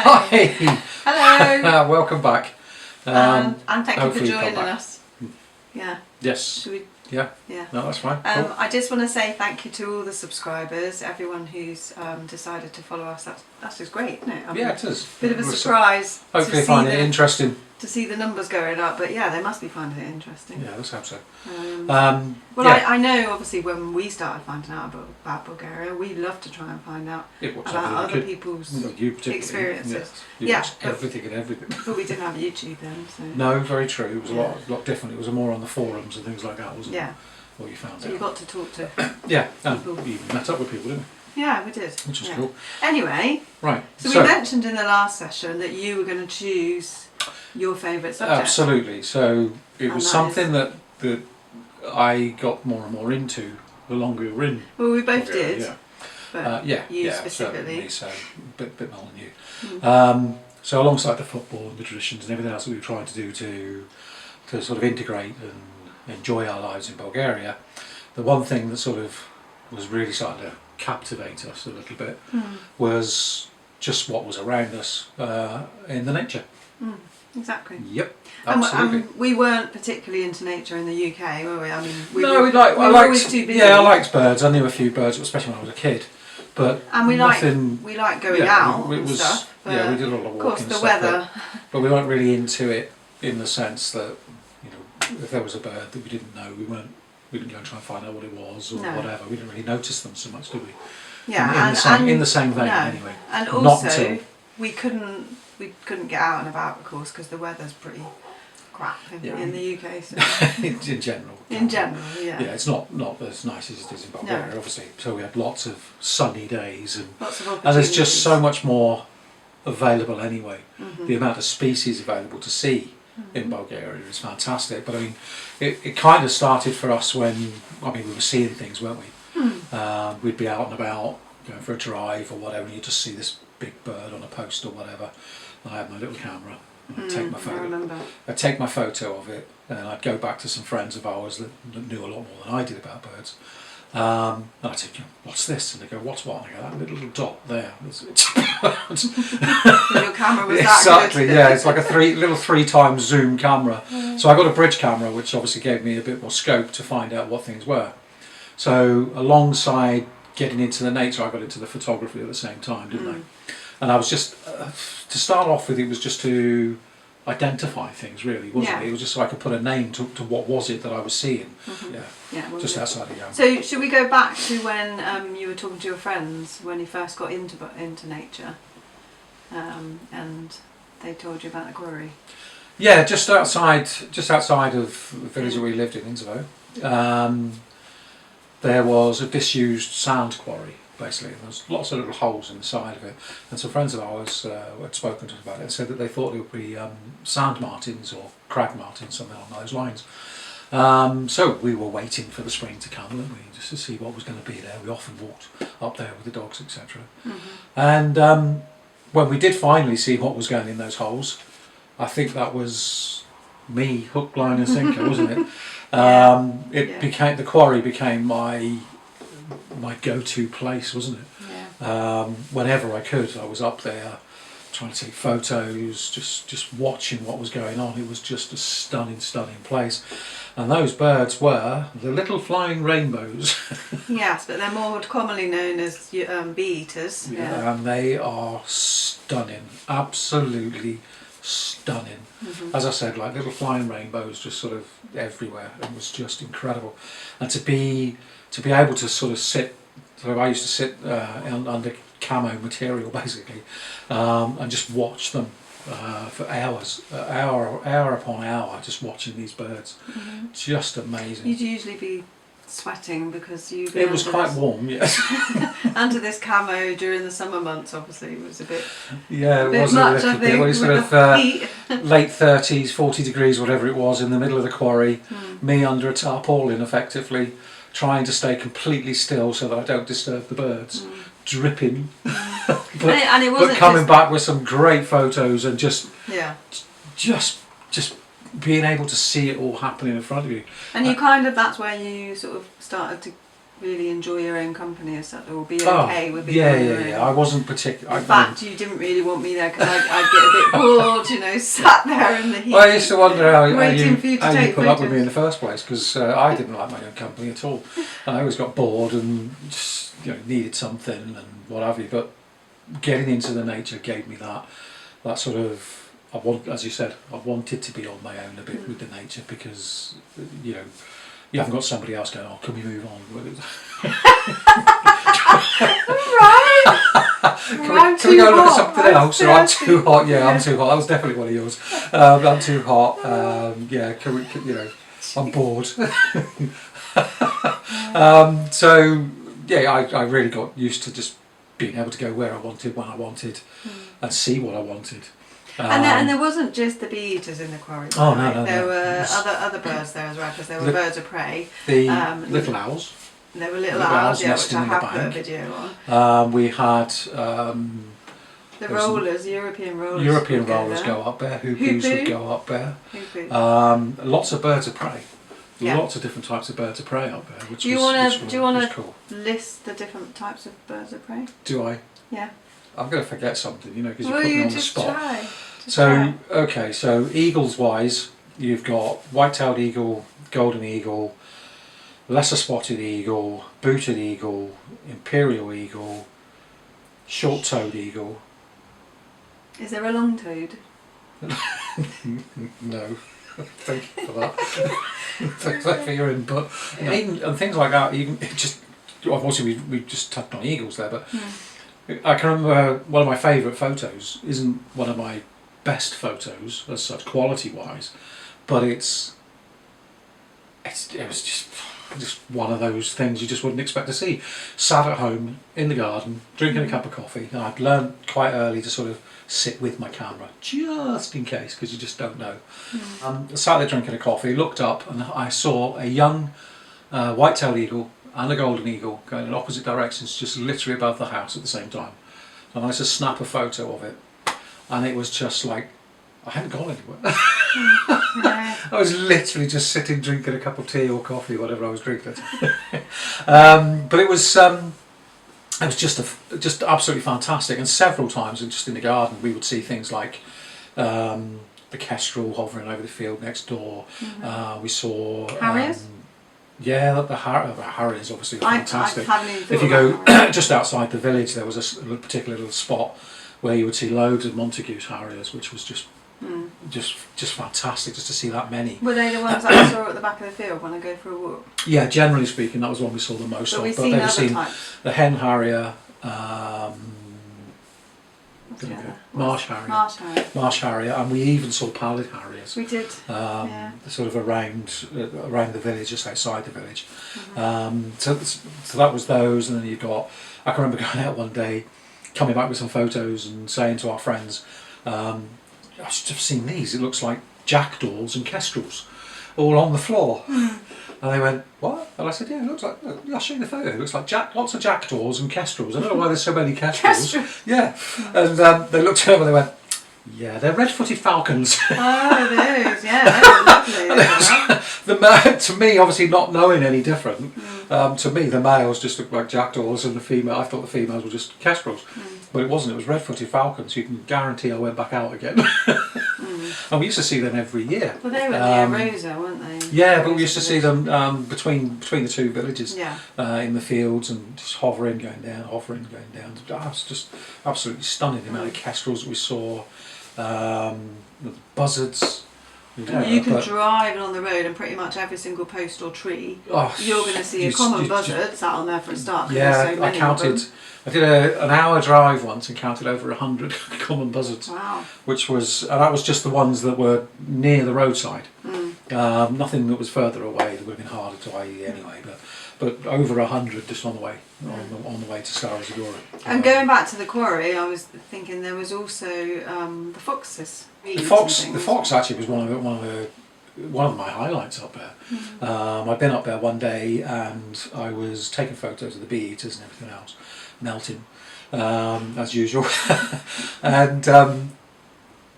Hi. Hello. Welcome back. And thank you for hopefully joining us. Yeah. Yes. Should we? Yeah. Yeah. No, that's fine. Cool. I just want to say thank you to all the subscribers, everyone who's decided to follow us. That's just great, isn't it? I mean, Yeah, it is. Bit of a surprise. Hopefully you find it interesting. To see the numbers going up, but yeah, they must be finding it interesting. Yeah, let's hope so. Well, yeah. I know obviously when we started finding out about Bulgaria, we love to try and find out about other people's experiences. You watch everything and everything. But we didn't have YouTube then, so. No, very true. It was a lot different. It was more on the forums and things like that, wasn't it? Yeah. What you found So out. you got to talk to. Yeah, and you met up with people, didn't you? Yeah, we did. Which was cool. Anyway, right. So we mentioned in the last session that you were going to choose your favourite subject. Absolutely. So it was something that I got more and more into the longer we were in. Well, we both Bulgaria, did. Yeah. But you specifically. So a bit more than you. So alongside the football and the traditions and everything else that we were trying to do to sort of integrate and enjoy our lives in Bulgaria, the one thing that sort of was really starting to captivate us a little bit was just what was around us in the nature. Exactly. Yep, absolutely. And we weren't particularly into nature in the UK, were we? I mean, we were always too busy. Yeah, I liked birds. I knew a few birds, especially when I was a kid. But we like going out and stuff. Yeah, we did a lot of walking. Of course, the stuff, weather. But we weren't really into it in the sense that, you know, if there was a bird that we didn't know, we didn't go and try and find out what it was or whatever. We didn't really notice them so much, did we? Yeah, in the same vein, anyway. And also, we couldn't get out and about, of course, because the weather's pretty crap in the UK. So. in general. In general, yeah. Yeah, it's not as nice as it is in Bulgaria, obviously. So we had lots of sunny days and there's just so much more available anyway. The amount of species available to see in Bulgaria is fantastic. But I mean, it kind of started for us when we were seeing things, weren't we? We'd be out and about, going for a drive or whatever, and you'd just see this big bird on a post or whatever. I had my little camera. I'd take my photo. I'd take my photo of it, and I'd go back to some friends of ours that knew a lot more than I did about birds. And I'd say, "What's this?" And they go, "What's what?" And I go, "That little dot there." It's your camera was exactly, yeah. It's like a little 3 times zoom camera. So I got a bridge camera, which obviously gave me a bit more scope to find out what things were. So alongside getting into the nature, I got into the photography at the same time, didn't I? And I was just, to start off with, it was just to identify things, really, wasn't it? It was just so I could put a name to what was it that I was seeing. Just outside of Yarmouth. So should we go back to when you were talking to your friends, when you first got into nature, and they told you about the quarry? Yeah, just outside of the village that we lived in, Innsbruck, there was a disused sand quarry. Basically, and there's lots of little holes in the side of it, and some friends of ours had spoken to us about it and said that they thought it would be sand martins or crag martins, something along those lines. So we were waiting for the spring to come, weren't we, just to see what was going to be there. We often walked up there with the dogs, etc. And when we did finally see what was going in those holes, I think that was me, hook, line and sinker, wasn't it? The quarry became my go-to place, wasn't it? Whenever I could, I was up there trying to take photos, just watching what was going on. It was just a stunning place, and those birds were the little flying rainbows. Yes, but they're more commonly known as bee-eaters. And they are stunning, absolutely stunning. As I said, like little flying rainbows just sort of everywhere. It was just incredible, and to be able to sort of sit, I used to sit under camo material basically, and just watch them for hours, hour upon hour, just watching these birds. Just amazing. You'd usually be sweating because it was quite warm, yes. Under this camo during the summer months, obviously, it was a bit. Yeah, it was much, a little bit. It was sort of late 30s, 40 degrees, whatever it was, in the middle of the quarry. Me under a tarpaulin, effectively, trying to stay completely still so that I don't disturb the birds, dripping, but coming back with some great photos and just being able to see it all happening in front of you. And you that's where you sort of started to really enjoy your own company as such, or be okay with being yeah, on yeah, your yeah. own. I wasn't particular. In fact, you didn't really want me there because I'd get a bit bored, you know, sat there in the heat. Well, I used to wonder how you put up with me in the first place, because I didn't like my own company at all. And I always got bored and just, you know, needed something and what have you. But getting into the nature gave me that sort of, as you said, I wanted to be on my own a bit with the nature, because, you know, you haven't got somebody else going, oh, can we move on? Right. Can we go look at something else? Or I'm too hot. Yeah, I'm too hot. That was definitely one of yours. I'm too hot. Yeah, you know, I'm bored. So yeah, I really got used to just being able to go where I wanted, when I wanted, and see what I wanted. And there wasn't just the bee eaters in the quarry. Oh, right? no. There were other birds there as well, because there were birds of prey. The little owls. There were little owls, yeah, which I have put a video on. We had the rollers, European rollers. European rollers go up there. Hoopoes would go up there. Lots of birds of prey. Yeah. Lots of different types of birds of prey up there, which do you was cool. List the different types of birds of prey? Do I? Yeah. I'm going to forget something, you know, because you put me on the spot. Try. Okay, so eagles wise, you've got white-tailed eagle, golden eagle, lesser spotted eagle, booted eagle, imperial eagle, short-toed eagle. Is there a long-toed? No. Thank you for that. Thanks for your input. And things like that, even obviously we just touched on eagles there, but I can remember one of my favourite photos. Isn't one of my best photos as such, quality wise, but it was just one of those things you just wouldn't expect to see. Sat at home in the garden drinking a cup of coffee, and I'd learned quite early to sort of sit with my camera just in case, because you just don't know. Sat there drinking a coffee, looked up, and I saw a young white-tailed eagle and a golden eagle going in opposite directions, just literally above the house at the same time. And I just snap a photo of it, and it was just like I hadn't gone anywhere. I was literally just sitting drinking a cup of tea or coffee, whatever I was drinking. But it was just absolutely fantastic. And several times, just in the garden, we would see things like the kestrel hovering over the field next door. We saw harriers. Yeah, the harriers obviously are fantastic. If you go just outside the village, there was a particular little spot where you would see loads of Montague's harriers, which was just fantastic, just to see that many. Were they the ones that I saw at the back of the field when I go for a walk? Yeah, generally speaking, that was one we saw the most of. But they've seen types. The hen harrier, marsh harrier, and we even saw pallid harriers. We did. Sort of around the village, just outside the village. So that was those, and then you've got. I can remember going out one day, coming back with some photos, and saying to our friends, I've just seen these. It looks like jackdaws and kestrels, all on the floor. And they went, what? And I said, yeah, it looks like. I'll show you the photo. It looks like lots of jackdaws and kestrels. I don't know why there's so many kestrels. Yeah, and they looked over and they went, yeah, they're red-footed falcons. Oh, those, yeah, they're lovely. To me, obviously not knowing any different, to me the males just looked like jackdaws, and I thought the females were just kestrels. But it wasn't, it was red-footed falcons. You can guarantee I went back out again. And we used to see them every year. Well, they were near Rosa, weren't they? Yeah, but we used to see them between the two villages, yeah. In the fields, and just hovering, going down. It was just absolutely stunning, the amount of kestrels that we saw, the buzzards. You can drive along the road and pretty much every single post or tree, you're going to see a common buzzard sat on there for a start. Yeah, I counted. I did an hour drive once and counted over 100 common buzzards. Wow. And that was just the ones that were near the roadside. Nothing that was further away. That would have been harder to IE anyway. But over 100 just on the way, on the way to Stars of Europe. And going back to the quarry, I was thinking there was also the foxes. The fox actually was one of my highlights up there. I'd been up there one day and I was taking photos of the bee eaters and everything else, melting as usual. And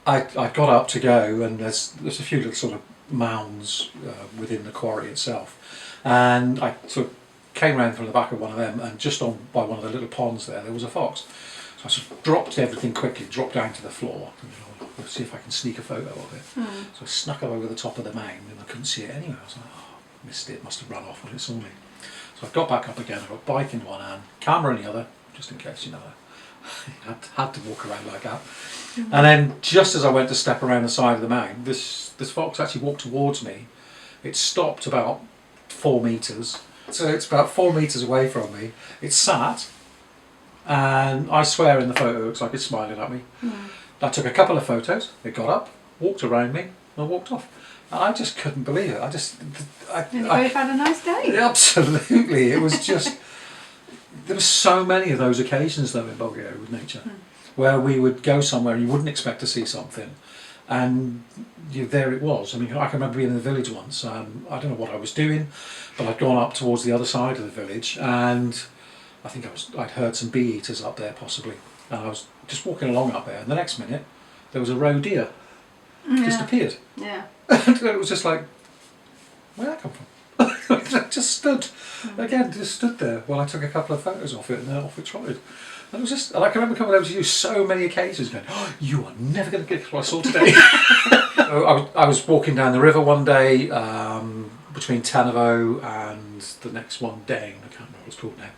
I got up to go, and there's a few little sort of mounds within the quarry itself, and I sort of came round from the back of one of them, and just on by one of the little ponds there was a fox. So I just dropped everything quickly, dropped down to the floor, and let's see if I can sneak a photo of it. So I snuck it over the top of the mound, and I couldn't see it anywhere. I was like, oh, missed it, must have run off when it saw me. So I got back up again, I got bike in one hand, camera in the other, just in case, had to walk around like that. And then just as I went to step around the side of the mound, this fox actually walked towards me. It stopped about 4 metres, so it's about 4 metres away from me. It sat, and I swear in the photo it looks like it's smiling at me. I took a couple of photos, it got up, walked around me, and walked off. And I just couldn't believe it. And you both had a nice day. Absolutely, it was just... There were so many of those occasions though in Bulgaria with nature, where we would go somewhere and you wouldn't expect to see something, and there it was. I mean, I can remember being in the village once. I don't know what I was doing, but I'd gone up towards the other side of the village, and I think I'd heard some bee eaters up there possibly, and I was just walking along up there, and the next minute there was a roe deer just appeared. Yeah. And it was just like, where'd that come from? It just stood, again, just stood there while I took a couple of photos of it, and then off it trotted. And it was just, and I can remember coming over to you so many occasions going, oh, you are never going to get what I saw today. I was walking down the river one day, between Tenavo and the next one, Dane, I can't remember what it's called now.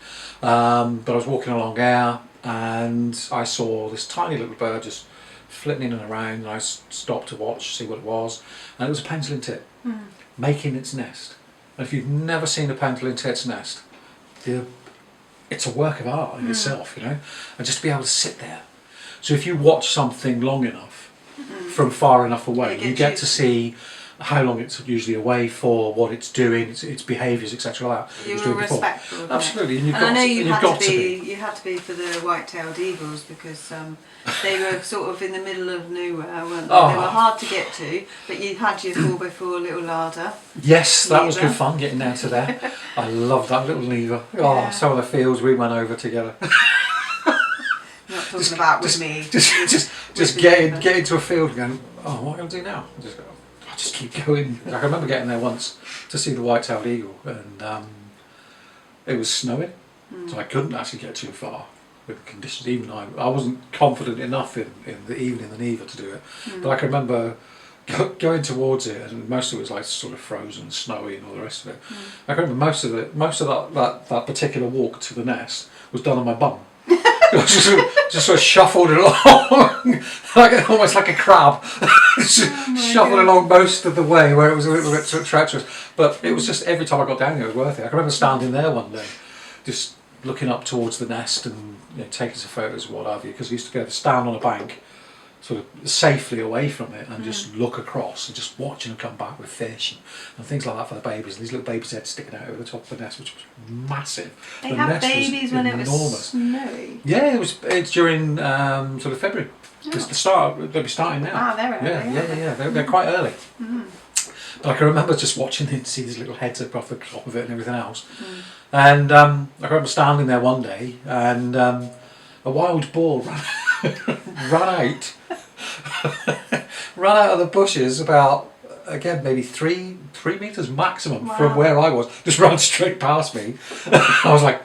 But I was walking along there, and I saw this tiny little bird just flitting in and around, and I stopped to watch, see what it was, and it was a pendulum tit making its nest. And if you've never seen a pendulum tit's nest, it's a work of art in itself, and just to be able to sit there. So if you watch something long enough, from far enough away, you get to see how long it's usually away for, what it's doing, its behaviours, etc. Like that. You were respectful of absolutely, and I know you had to be for the white-tailed eagles, because they were sort of in the middle of nowhere, weren't they? They were hard to get to, but you had your 4x4 little larder. Yes, that was good fun getting down to there. I loved that little lever. Oh, some of the fields we went over together. Not talking about with me. Just get into a field and going, oh, what am I going to do now? I just keep going. I remember getting there once to see the white-tailed eagle, and it was snowing, so I couldn't actually get too far with the conditions. Even I wasn't confident enough in the evening and either to do it. But I can remember going towards it, and most of it was like sort of frozen, snowy, and all the rest of it. I can remember most of that particular walk to the nest was done on my bum. just sort of shuffled along, almost like a crab. Shuffled along most of the way, where it was a little bit sort of treacherous. But it was just, every time I got down there, it was worth it. I can remember standing there one day, just looking up towards the nest and taking some photos and what have you, because I used to be able to stand on a bank, sort of safely away from it, and just look across and just watching them come back with fish and things like that for the babies. And these little babies' heads sticking out over the top of the nest, which was massive. They had babies when it was snowy. Yeah, it's during sort of February. It's the start. They'll be starting now. Ah, they're early. Yeah. They're quite early. But I can remember just watching it, see these little heads across the top of it and everything else. And I can remember standing there one day, and a wild boar ran out of the bushes about, again, maybe three metres maximum from where I was, just ran straight past me. I was like,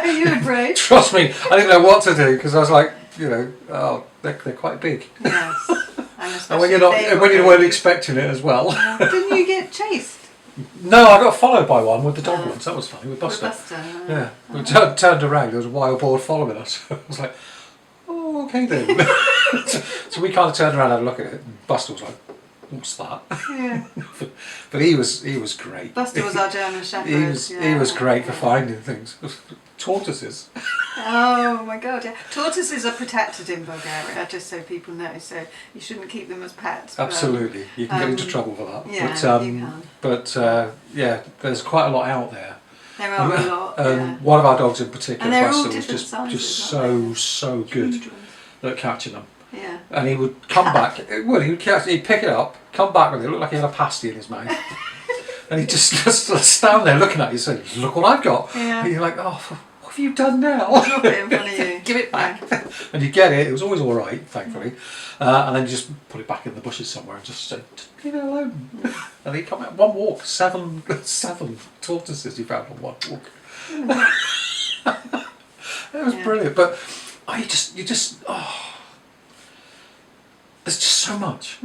you were brave. Trust me, I didn't know what to do, because I was like, they're quite big. Yes. And when you weren't expecting it as well. Didn't you get chased? No, I got followed by one with the dog once. That was funny, with Buster. Yeah, we turned around, there was a wild boar following us. I was like, oh, okay then. So we kind of turned around and had a look at it, and Buster was like, what's that? Yeah. But he was great. Buster was our German Shepherd. He was great for finding things. Tortoises. Oh my god, yeah. Tortoises are protected in Bulgaria, just so people know, so you shouldn't keep them as pets. Absolutely. You can get into trouble for that. Yeah, you can. But yeah, there's quite a lot out there. There are a lot. One of our dogs in particular, and they're all Buster, was different sizes, just so good at catching them. Yeah. And he would come back, he'd pick it up, come back with it, look like he had a pasty in his mouth. And he'd just stand there looking at you saying, look what I've got. Yeah. And you're like, oh, for have you done now? Drop it in front of you. Give it back. And you get it. It was always all right, thankfully. And then you just put it back in the bushes somewhere and just say, just leave it alone. And they come out one walk. Seven tortoises you found on one walk. It was brilliant. But there's just so much.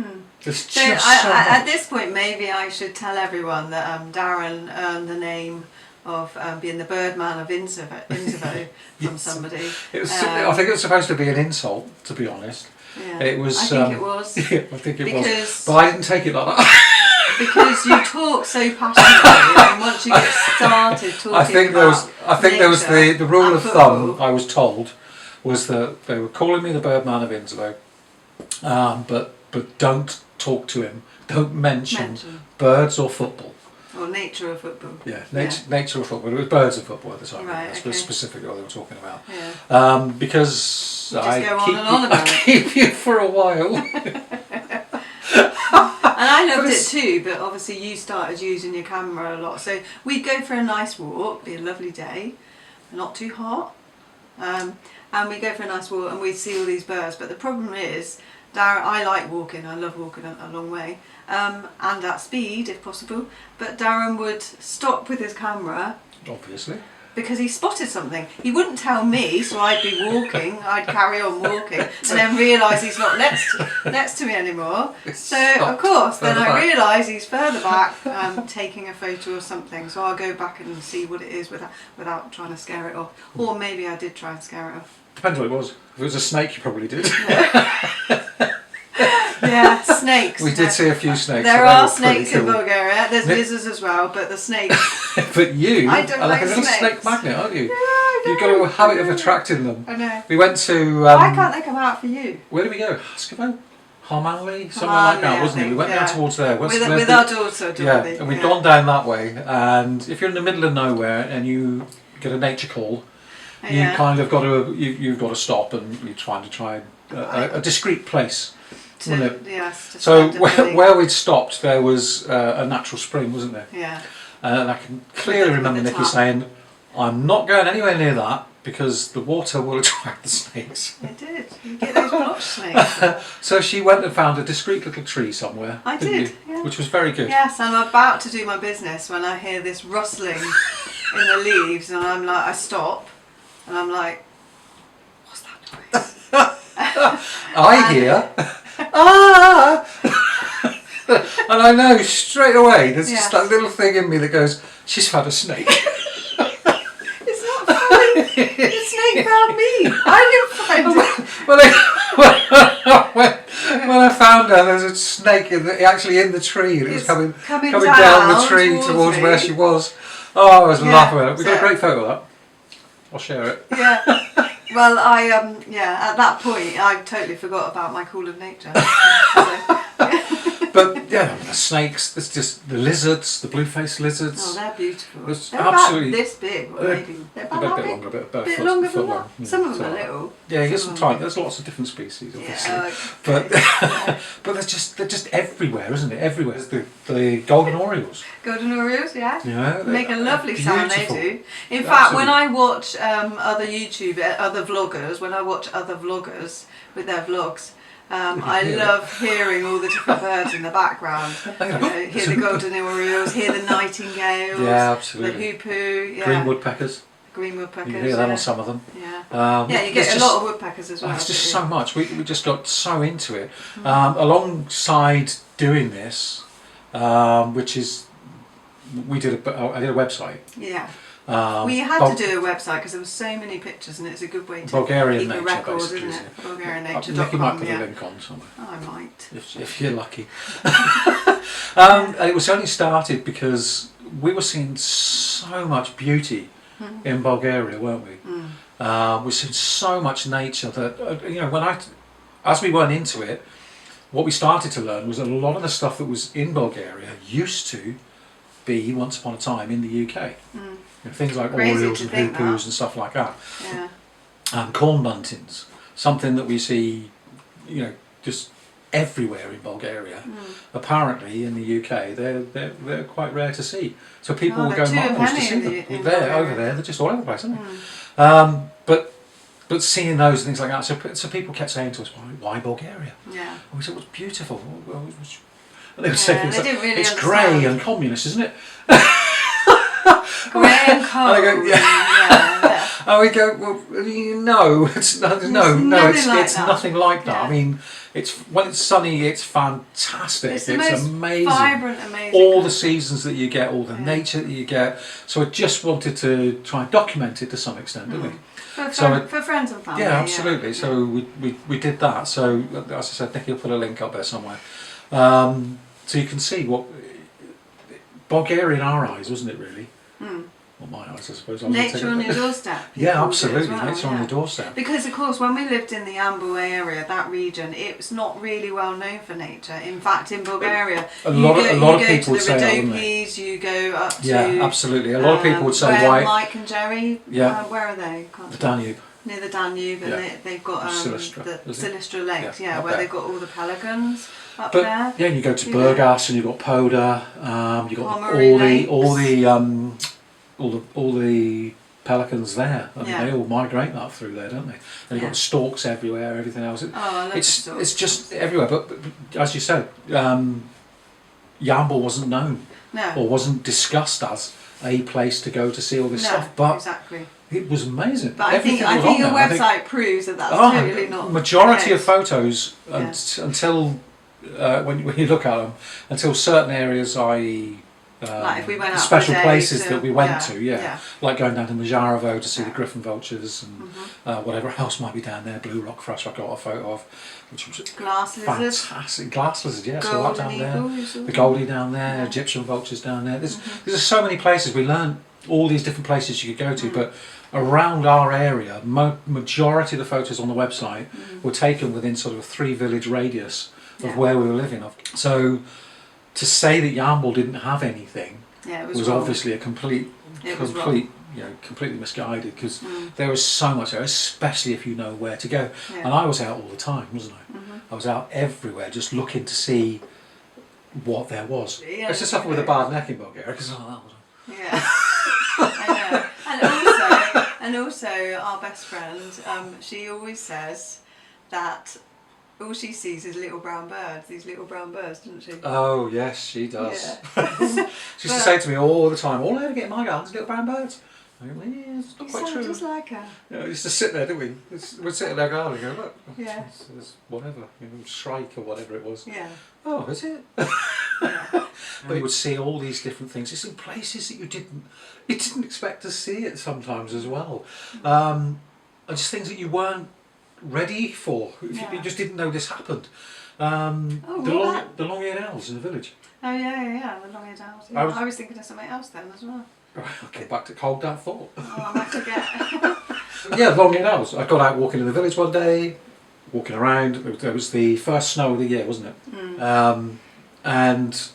There's just so much. At this point, maybe I should tell everyone that Darren earned the name of being the Birdman of Inzervo from somebody. It was, I think it was supposed to be an insult, to be honest. Yeah. It was. I think it was. Yeah, I think it was. But I didn't take it like that. Because you talk so passionately, and once you get started talking I think there was the rule of football. thumb I was told was that they were calling me the Birdman of Inzervo, but don't talk to him. Don't mention birds or football. Or nature of football. Yeah, nature of football. It was birds of football at the time. Right, That's specifically what they were talking about. Yeah. Because I keep you for a while. And I loved it too, but obviously you started using your camera a lot. So we'd go for a nice walk, be a lovely day, not too hot, and we'd go for a nice walk and we'd see all these birds. But the problem is, Darren, I like walking, I love walking a long way, and at speed if possible, but Darren would stop with his camera. Obviously. Because he spotted something. He wouldn't tell me, so I'd be walking, I'd carry on walking, and then realise he's not next to me anymore. So, of course, then I realise he's further back taking a photo of something, so I'll go back and see what it is without trying to scare it off. Or maybe I did try and scare it off. Depends what it was. If it was a snake, you probably did. Yeah, snakes. We did see a few snakes. There are snakes in Bulgaria. There's lizards as well, but the snakes. But you I don't are like a little snakes. snake magnet, aren't you? Yeah, I know. You've got a habit of attracting them. I know. We went to. Why can't they come out for you? Where did we go? Haskovo? Harmanley? Somewhere like that, wasn't it? We went down towards there. With our daughter, Dorothy. And we'd gone down that way. And if you're in the middle of nowhere and you get a nature call, you kind of got to you've got to stop and you're trying to try a discreet place. So where we'd stopped, there was a natural spring, wasn't there? Yeah. And I can clearly remember Nikki saying, "I'm not going anywhere near that because the water will attract the snakes." It did. You get those blotch snakes. So she went and found a discreet little tree somewhere. I did, yeah. Which was very good. Yes, I'm about to do my business when I hear this rustling in the leaves, and I'm like, I stop, and I'm like, what's that noise? I hear, ah! And I know straight away, there's just that little thing in me that goes, she's found a snake. It's not funny. The snake found me. I didn't find it. When I found her, there was a snake actually in the tree, and it was coming down the tree towards me. Where she was. Oh, I was laughing at it. We got a great photo of that. I'll share it. Yeah. Well, at that point, I totally forgot about my call of nature. But yeah, the snakes, there's just the lizards, the blue-faced lizards. Oh, they're beautiful. They're absolutely about this big, or maybe they're about a bit longer, a bit longer foot than long. that. Some of them are little. Yeah, you get some tiny. There's lots of different species, obviously. Yeah, but they're just everywhere, isn't it? Everywhere. There's the golden orioles. Golden orioles, yeah. Yeah, make a lovely sound. They do. In fact, Absolutely. when I watch other vloggers, when I watch other vloggers with their vlogs. I love hearing all the different birds in the background. Hear the golden orioles, hear the nightingales, absolutely. the hoopoo, green woodpeckers. Green woodpeckers. You hear them on some of them. Yeah, you get a lot of woodpeckers as well. It's just so much. We just got so into it. Alongside doing this, which is, I did a website. Yeah. We had to do a website because there were so many pictures, and it's a good way to Bulgarian keep Nature, a record, basically, isn't it? BulgarianNature.com. Nicky might put a link on somewhere. I might. If you're lucky. And it was only started because we were seeing so much beauty in Bulgaria, weren't we? We've seen so much nature that, as we went into it, what we started to learn was that a lot of the stuff that was in Bulgaria used to be, once upon a time, in the UK. Things like orioles and hoopus and stuff like that. Yeah. Corn buntings, something that we see, just everywhere in Bulgaria. Apparently, in the UK, they're quite rare to see. So people will go miles to see them. Over there, they're just all over the place, aren't they? But seeing those and things like that, so people kept saying to us, why Bulgaria? Yeah. And we said, well, it's beautiful. And they would say things they like, didn't really it's understand. grey and communist, isn't it? Grey and cold. And I go, yeah. And we go, well, no, it's nothing like that. Yeah. I mean, when it's sunny, it's fantastic. It's the most amazing. vibrant, amazing. All the seasons that you get, all the nature that you get. So I just wanted to try and document it to some extent, didn't we? For friends and family. Yeah, absolutely. So we did that. So as I said, Nicky will put a link up there somewhere. So you can see what Bulgaria in our eyes, wasn't it really? Well, my eyes, I suppose. Nature on your doorstep. Yeah, absolutely. Well, nature on your doorstep. Because of course, when we lived in the Amble area, that region, it was not really well known for nature. In fact, in Bulgaria, a lot of people would say that, wouldn't they? Rhodopes, you go up to Yeah, absolutely. A lot of people would say where why. Mike and Jerry. Yeah. Where are they? The Danube. Near the Danube, and they've got Silistra, the Silistra Lakes, Yeah, where they've got all the pelicans up But there. yeah, you go to Burgas and you've got Poda, you've got all the pelicans there. I mean, they all migrate up through there, don't they? And you've got storks everywhere, everything else. I love storks. It's just everywhere. But as you said, Yamble wasn't known or wasn't discussed as a place to go to see all this stuff. But exactly. It was amazing. But I think your website proves that that's totally not. Majority of photos until when you look at them, until certain areas, i.e. like if we went out special for a day places that we went to, like going down to Majarovo to see the griffon vultures and whatever else might be down there. Blue rock thrush I got a photo of, which was glass lizard, fantastic. Glass lizard, yes, all that down there. The goldie down there, Egyptian vultures down there. There's so many places. We learned all these different places you could go to, but around our area, majority of the photos on the website were taken within sort of a 3-village radius of where we were living. So to say that Yamble didn't have anything was obviously a completely misguided, because there was so much there, especially if you know where to go. And I was out all the time, wasn't I? I was out everywhere just looking to see what there was. Let's just suffer with a bad neck in Bulgaria, because I know. And also our best friend, she always says that all she sees is little brown birds, these little brown birds, doesn't she? Oh yes, she does. She used to say to me all the time, all I ever get in my garden is little brown birds. I go, yeah, it's not quite true. Just like her. We used to sit there, didn't we? We'd sit in our garden and go, look, there's whatever, shrike or whatever it was. Yeah. Oh, is it? But you would see all these different things. It's in places that you didn't expect to see it sometimes as well. And just things that you weren't ready for. You just didn't know this happened. The long-eared owls in the village. Oh yeah, the long-eared owls. Yeah. I was thinking of something else then as well. Okay, back to cold that thought. I might forget. Yeah, long-eared owls. I got out walking in the village one day, walking around. It was the first snow of the year, wasn't it? And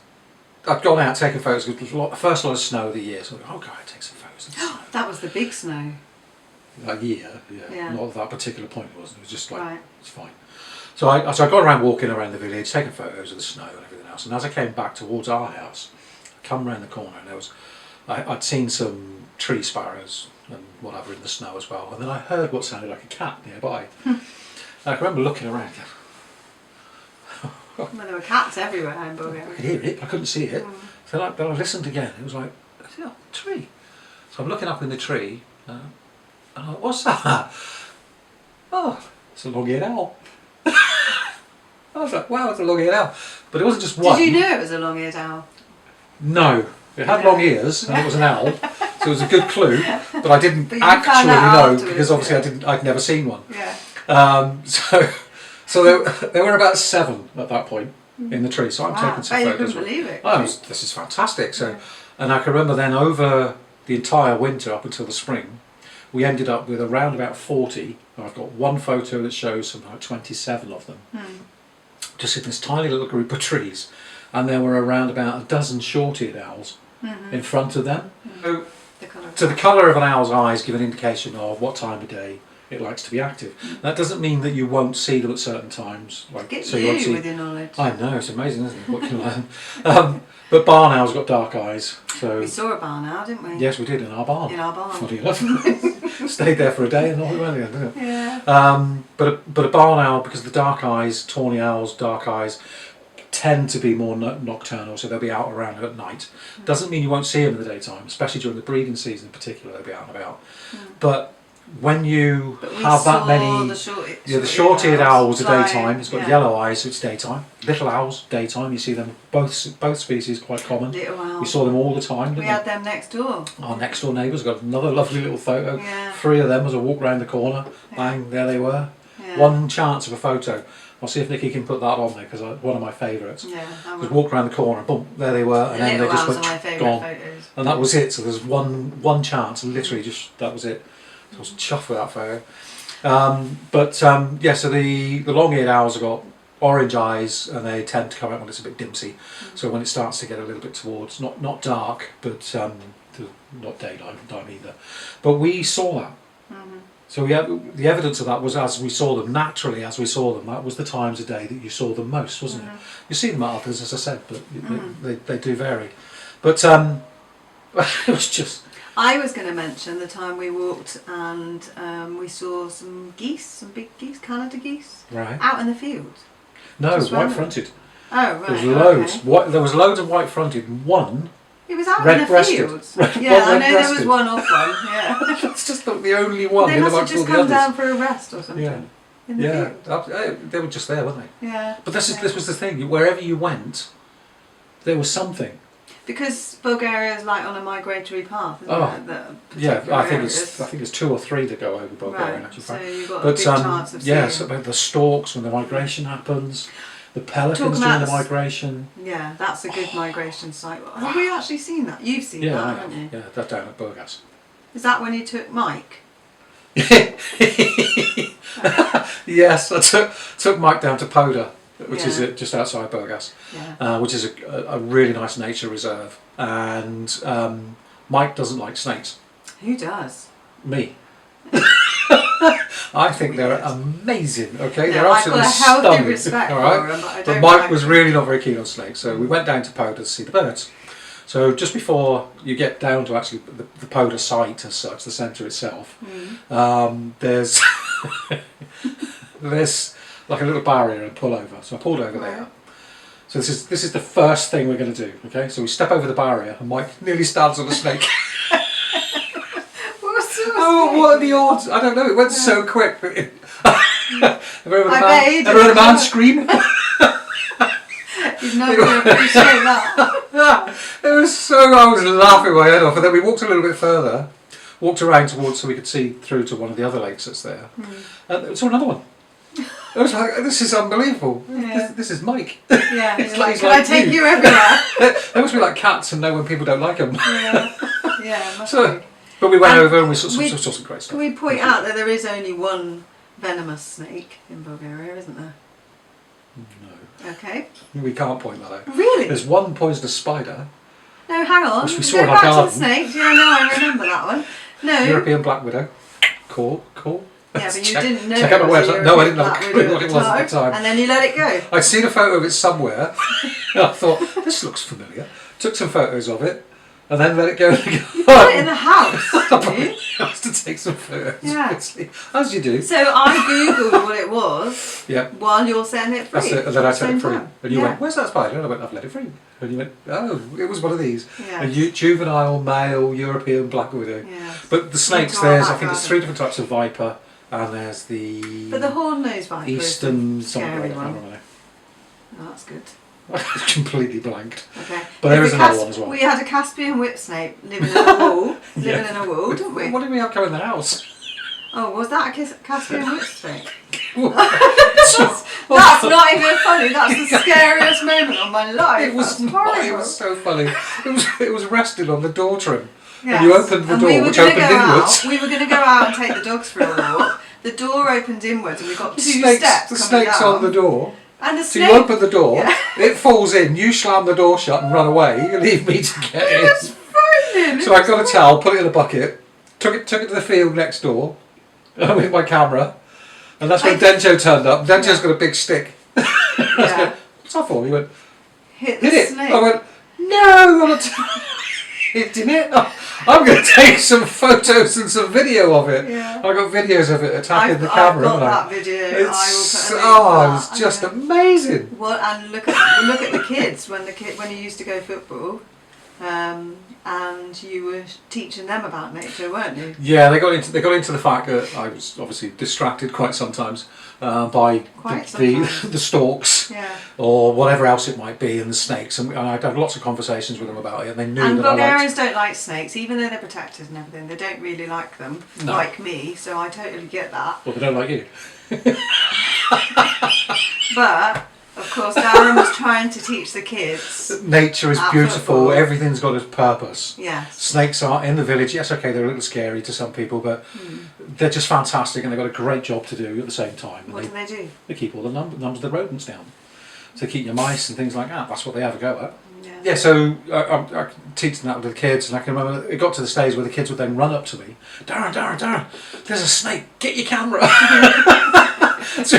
I'd gone out taking photos. It was the first lot of snow of the year. So I thought, I'd take some photos of the snow. That was the big snow. A year, not at that particular point it wasn't. It was just like, it's fine. So I got around walking around the village, taking photos of the snow and everything else. And as I came back towards our house, I come around the corner and I'd seen some tree sparrows and whatever in the snow as well. And then I heard what sounded like a cat nearby. And I can remember looking around. Well, there were cats everywhere in Bulgaria. I could hear it, but I couldn't see it. So then I listened again. It was like, a tree. So I'm looking up in the tree. And I'm like, what's that? Oh, it's a long-eared owl. I was like, wow, it's a long-eared owl. But it wasn't just one. Did you know it was a long-eared owl? No. It had long ears and it was an owl. So it was a good clue. But I didn't actually know because obviously I'd never seen one. Yeah. So there were about 7 at that point in the tree. So I'm taking some photos. You couldn't believe it. This is fantastic. So, and I can remember then over the entire winter up until the spring, we ended up with around about 40. I've got one photo that shows something like 27 of them, just in this tiny little group of trees, and there were around about a dozen short-eared owls in front of them. So the colour of an owl's eyes give an indication of what time of day it likes to be active. That doesn't mean that you won't see them at certain times. With your knowledge. I know, it's amazing, isn't it? What you can learn. But barn owls got dark eyes. So We saw a barn owl, didn't we? yes, we did in our barn. In our barn. Funny enough. Stayed there for a day and off we went again, didn't it? Yeah. But a barn owl, because the dark eyes, tawny owls, dark eyes, tend to be more nocturnal, so they'll be out around at night. Doesn't mean you won't see them in the daytime, especially during the breeding season in particular, they'll be out and about. But when you have that many, the short-eared owls are daytime. It's got yellow eyes, so it's daytime. Little owls, daytime. You see them both species, quite common. Little owls. We saw them all the time. We had them next door. Our next door neighbours got another lovely little photo. Yeah. 3 of them as I walked round the corner. Bang, there they were. Yeah. One chance of a photo. I'll see if Nikki can put that on there because one of my favourites. Yeah. Just walked around the corner, boom, there they were, and then they just went gone. Photos. And that was it. So there's one chance, and literally just that was it. So I was chuffed with that photo. Yeah, so the long-eared owls have got orange eyes, and they tend to come out when it's a bit dimsy. So when it starts to get a little bit towards not dark, but not daytime either. But we saw that. So we had, the evidence of that was as we saw them, naturally as we saw them, that was the times of day that you saw them most, wasn't it? You see them at others, as I said, but they do vary. But it was just... I was going to mention the time we walked and we saw some geese, some big geese, Canada geese, right out in the field. No, Just white-fronted. Oh, right. There was loads. Okay. There was loads of white-fronted. One... It was out in the red-breasted. fields. Red- Yeah, I know red-breasted. there was one off one. Yeah. That's just the only one. They in must have amongst all just the come others. down for a rest or something. Yeah. In the Yeah, field. they were just there, weren't they? Yeah. But this was the thing. Wherever you went, there was something. Because Bulgaria is like on a migratory path, isn't it? Yeah, I think it's 2 or 3 that go over Bulgaria. Right. In So fact. you've got But a big chance of seeing. yeah, so the storks when the migration happens, the pelicans during the migration. Yeah, that's a good migration site. Have we actually seen that? You've seen that, haven't you? Yeah, that's down at Burgas. Is that when you took Mike? Yes, I took Mike down to Poda, which is Yeah. just outside Burgas, Yeah. which is a really nice nature reserve. And Mike doesn't like snakes. Who does? Me. I think they're amazing. Okay, No, they're I've got absolutely a healthy stunning. respect all for right, them, but I but don't Mike like was them. really not very keen on snakes, so we went down to Poda to see the birds. So just before you get down to actually the Poda site as such, the centre itself, there's there's like a little barrier and pull over. So I pulled over there. So this is the first thing we're going to do. Okay, so we step over the barrier, and Mike nearly stands on a snake. Oh, what are the odds? I don't know. It went so quick. Ever heard a man scream? You're not going to appreciate that. It was so. I was laughing my head off, and then we walked a little bit further, walked around towards so we could see through to one of the other lakes that's there, and saw another one. I was like, this is unbelievable. Yeah. This is Mike. Yeah, It's he's like- like, he's can like I take you." you everywhere? They must be like cats and know when people don't like them. Yeah, must So, be. but we went And over and we saw some great Can stuff. we point out that there is only one venomous snake in Bulgaria, isn't there? No, Okay. we can't point that out. Really? There's one poisonous spider, No, hang on. which we saw Go in our back to the garden. snakes. Yeah, no, I remember that one. No. European black widow. Cool. Yeah, but you Check- didn't know. check out it my was a website. No, I didn't European have a black clue widow what it was at the time. And then you let it go. I'd seen a photo of it somewhere. And I thought, this looks familiar. Took some photos of it, and then let it go. You put it in the house, didn't you? I was to take some photos. Yeah. obviously, as you do. So I googled what it was Yeah. while you're setting it free. That's it. And then I set Same it free. time. And you Yeah. went, where's that spider? And I went, I've let it free. And you went, oh, it was one of these. Yeah. A juvenile male European black widow. Yeah. But the snakes, Into our there's, I back think there's garden. 3 different types of viper, and there's the But the horn-nosed viper eastern is the something. I scary can't one. remember. Oh, that's good. I was completely blanked. Okay. But there There's is a another one as well. We had a Caspian whip snake living in a wall. Living in a wall, didn't we? What did we have go in the house? Oh, was that a Caspian whip snake? So- That's not even funny. That's the scariest moment of my life. It was That's not, horrible. it was so funny. It was rested on the door trim. Yes. And you opened the And door, we were which gonna opened go inwards. Out. We were going to go out and take the dogs for a walk. The door opened inwards, and we got 2 steps The coming snake's down. on the door. And the So snake. you open the door, Yeah. it falls in, you slam the door shut and run away, you leave me to get It was in. frightening. So I got a towel, put it in a bucket, took it to the field next door with my camera, and that's when Denjo turned up. Denjo's got a big stick. I was Yeah. going, what's that for? He went, Hit the hit it. snake. I went, no, no, I'm not hitting it. I'm going to take some photos and some video of it. Yeah. I got videos of it attacking the camera. I've got that video. I will put a link it was just amazing. Well, and look at the kids when you used to go football, and you were teaching them about nature, weren't you? Yeah, they got into the fact that I was obviously distracted quite sometimes by the stalks, yeah, or whatever else it might be, and the snakes, and I'd had lots of conversations with them about it, and they knew and that Bulgarians don't like snakes, even though they're protected and everything. They don't really like them, like me. So I totally get that. Well, they don't like you. But of course, Darren was trying to teach the kids nature is beautiful. Football. Everything's got its purpose. Yes. Snakes are in the village. Yes, okay, they're a little scary to some people, but they're just fantastic, and they've got a great job to do at the same time. What do they do? They keep all the numbers of the rodents down. So keep your mice and things like that. That's what they have a go at. Yeah. Yeah, so I teach that with the kids, and I can remember it got to the stage where the kids would then run up to me, Darren, there's a snake, get your camera. so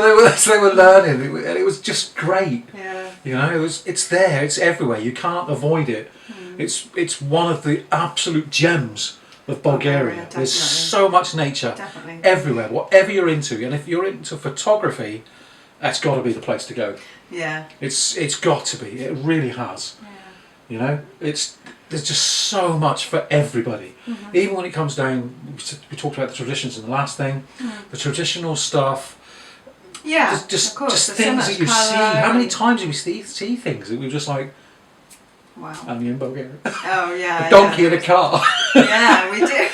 they were learning, and it was just great. Yeah. You know, it's there, it's everywhere. You can't avoid it. It's one of the absolute gems of Bulgaria. There's so much nature everywhere, whatever you're into, and if you're into photography, that's got to be the place to go. Yeah. It's got to be. It really has. Yeah. You know, there's just so much for everybody. Even when it comes down, we talked about the traditions in the last thing, the traditional stuff. Yeah, just things that you see. How many times do we see things that we're just like, wow, I'm in Bulgaria. Oh yeah. A donkey in a car. Yeah, we do.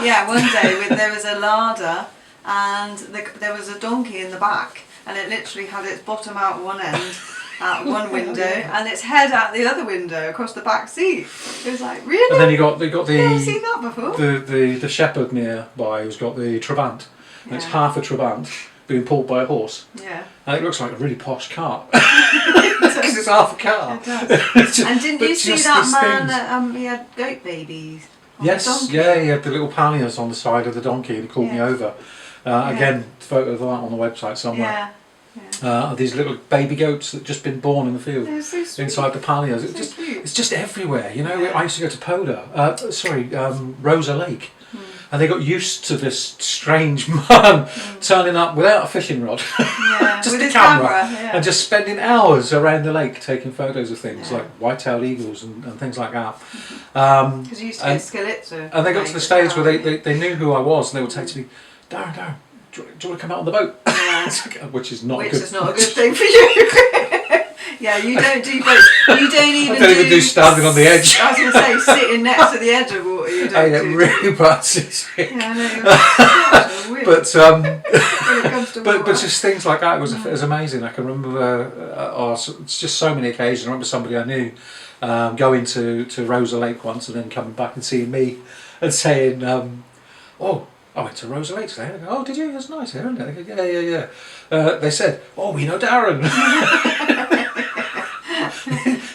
Yeah, one day there was a larder, and there was a donkey in the back, and it literally had its bottom out one end at one window and its head out the other window across the back seat. It was like, really? And then they got the I've seen that before. The shepherd nearby who's got the trabant. And it's half a trabant being pulled by a horse. Yeah. And it looks like a really posh cart. Because it's half a car. It does. And didn't you see that man that he had goat babies? Yes, yeah, he had the little panniers on the side of the donkey and he called me over. Again, photo of that on the website somewhere. Yeah. Yeah. These little baby goats that had just been born in the field inside the panniers. It's just everywhere, you know. I used to go to Poda, Rosa Lake, and they got used to this strange man turning up without a fishing rod, just a camera, and just spending hours around the lake taking photos of things like white-tailed eagles and things like that. Because you used to get Skalitzer. And they got to the stage where they knew who I was, and they would say to me, Darren, do you want to come out on the boat? Yeah. Which is not a good thing for you. Yeah, you don't do boats. You don't even. I don't even do standing on the edge. I was going to say sitting next to the edge of water. You don't. I get really bad seasick. Yeah, I know. But just things like that was amazing. I can remember it's just so many occasions. I remember somebody I knew going to Rosa Lake once and then coming back and seeing me and saying, "Oh, I went to Rosa Lake today." I go, "Oh, did you? That's nice, isn't it?" They go, yeah. They said, "Oh, we know Darren."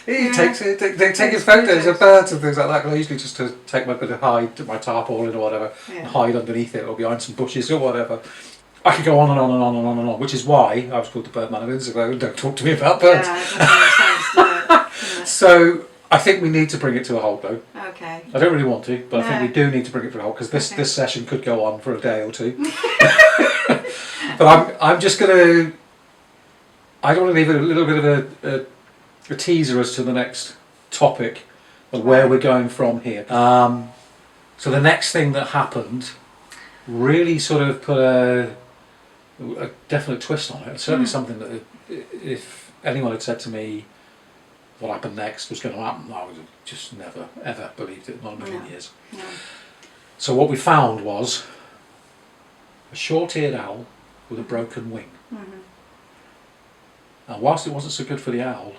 They take his photos of birds and things like that. I usually just to take my bit of hide, my tarpaulin or whatever, and hide underneath it or behind some bushes or whatever. I could go on and on and on and on and on, which is why I was called the Birdman of Instagram. Don't talk to me about birds. Yeah, it doesn't make sense, So I think we need to bring it to a halt, though. Okay. I don't really want to, but I think we do need to bring it to a halt because this session could go on for a day or two. But I'm just gonna. I don't want to leave a little bit of a teaser as to the next topic of where we're going from here. So the next thing that happened really sort of put a definite twist on it. It's certainly something that if anyone had said to me what happened next was going to happen, I would have just never ever believed it, not a million years. No. So what we found was a short-eared owl with a broken wing. And whilst it wasn't so good for the owl,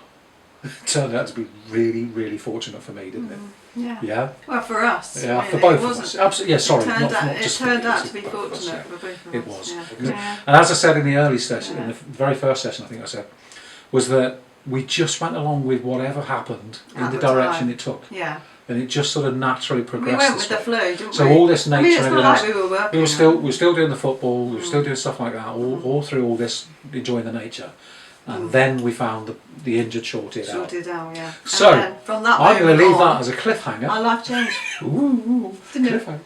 it turned out to be really, really fortunate for me, didn't it? Yeah. Yeah. Well, for us. Yeah, for both of us. Absolutely. Yeah. Sorry. It turned out to be fortunate for both of us. It was. Yeah. And as I said in the early session, in the very first session, I think I said, was that we just went along with whatever happened in the direction it took. Yeah. And it just sort of naturally progressed. We went with the flow, didn't we? So all this nature. I mean, it's not like we were working. We were still doing the football. We were still doing stuff like that. All through all this, enjoying the nature. and then we found the injured shorted out. Sorted out, yeah. So, And then from that I'm going to leave moment on, that as a cliffhanger. our life changed. Ooh, Didn't it? cliffhanger.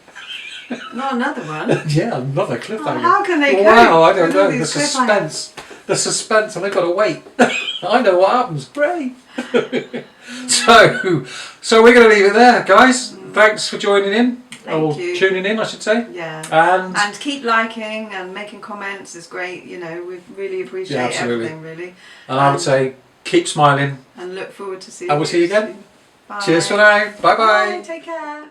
Not another one. Yeah, another cliffhanger. Oh, how can they cope Wow, I don't with all know. The these suspense. The suspense, and they've got to wait. I know what happens. Great. So we're going to leave it there, guys. Thanks for joining in. Thank you. Tuning in, I should say. Yeah. And keep liking and making comments is great. You know, we really appreciate absolutely. everything, really. And I would say, keep smiling. And look forward to seeing And we'll see you again. soon. Bye. Cheers for now. Bye bye. Bye. Take care.